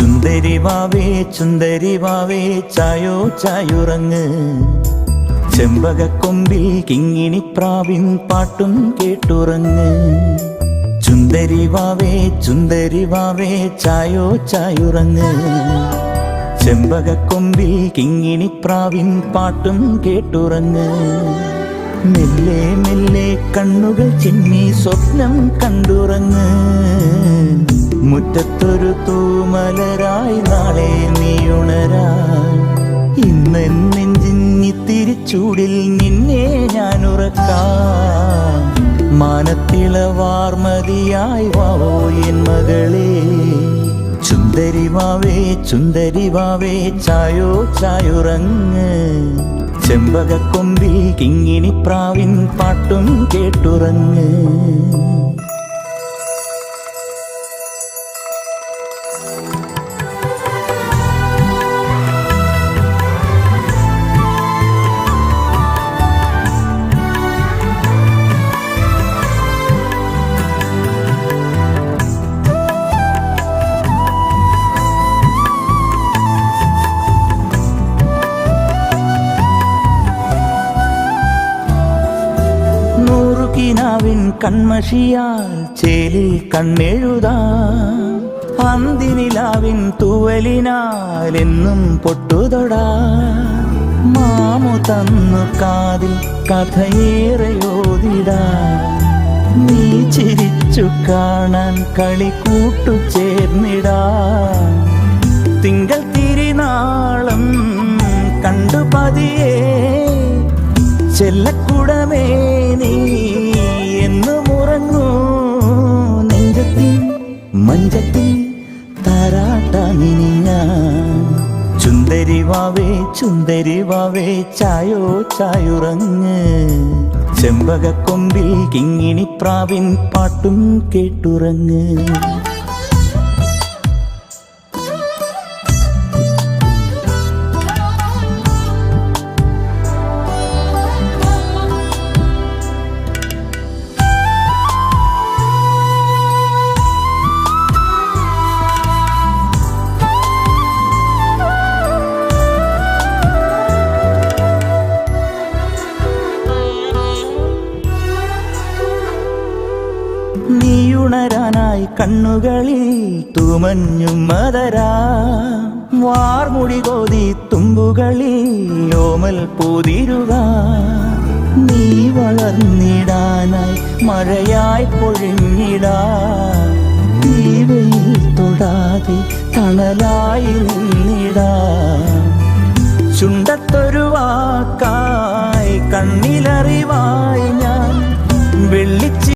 ചുന്ദരി വാവേ ചായോ ചായുറങ്ങ്. ചെമ്പകക്കൊമ്പിൽ കിങ്ങിണിപ്രാവിൻ പാട്ടും കേട്ടുറങ്ങ്. ചുന്ദരി വാവേ ചായോ ചായുറങ്ങ്. ചെമ്പകക്കൊമ്പിൽ കിങ്ങിണിപ്രാവിൻ പാട്ടും കേട്ടുറങ്ങ്. മെല്ലെ മെല്ലെ കണ്ണുകൾ ചിമ്മി സ്വപ്നം കണ്ടുറങ്ങ്. മുറ്റത്തൊരു തൂമലരായി നാളെ നീയുണരാൻ. ഇന്ന് നെഞ്ചിഞ്ഞി തിരിച്ചൂടിൽ നിന്നെ ഞാൻ ഉറക്കാം. മാനത്തിളവാർമതിയായി വാവോ എൻ മകളെ. ചുന്ദരി വാവേ ചായോ ചായുറങ്ങ്. ചെമ്പകക്കൊമ്പിൽ കിങ്ങിണിപ്രാവിൻ പാട്ടും കേട്ടുറങ്ങ്. കിനാവിൻ കൺമഷിയാൽ ചേലിൽ കണ്ണെഴുതാം. അന്തിനിലാവിൻ തൂവലിനാൽ എന്നും പൊട്ടുതൊടാം. മാമു തന്നു കാതിൽ കഥയേറെയോതിടാം. നീ ചിരിച്ചു കാണാൻ കളിക്കൂട്ടു ചേർന്നിടാം. തിങ്കൾ തിരിനാളം കണ്ടു പതിയേ ചെല്ലക്കുടമേ നീ എന്നും ഉറങ്ങൂ. നെഞ്ചത്തിൽ മഞ്ചത്തിൽ താരാട്ടാനിനി ഞാൻ. ചുന്ദരി വാവേ ചായോ ചായുറങ്ങ്. ചെമ്പകക്കൊമ്പിൽ കിങ്ങിണിപ്രാവിൻ പാട്ടും കേട്ടുറങ്ങ്. നീയുണരാനായി കണ്ണുകളിൽ തൂമഞ്ഞും മദരാ. വാർമുടി കോതി തുമ്പുകളിൽ ഓമൽ പൂതിരുക. നീ വളർന്നിടാനായി മഴയായി പൊഴിഞ്ഞിടാ. തീവയിൽ തൊടാതെ തണലായി നിന്നിടാ. ചുണ്ടത്തൊരു വാക്കായി കണ്ണിലറിവായി ഞാൻ വെള്ളിച്ചി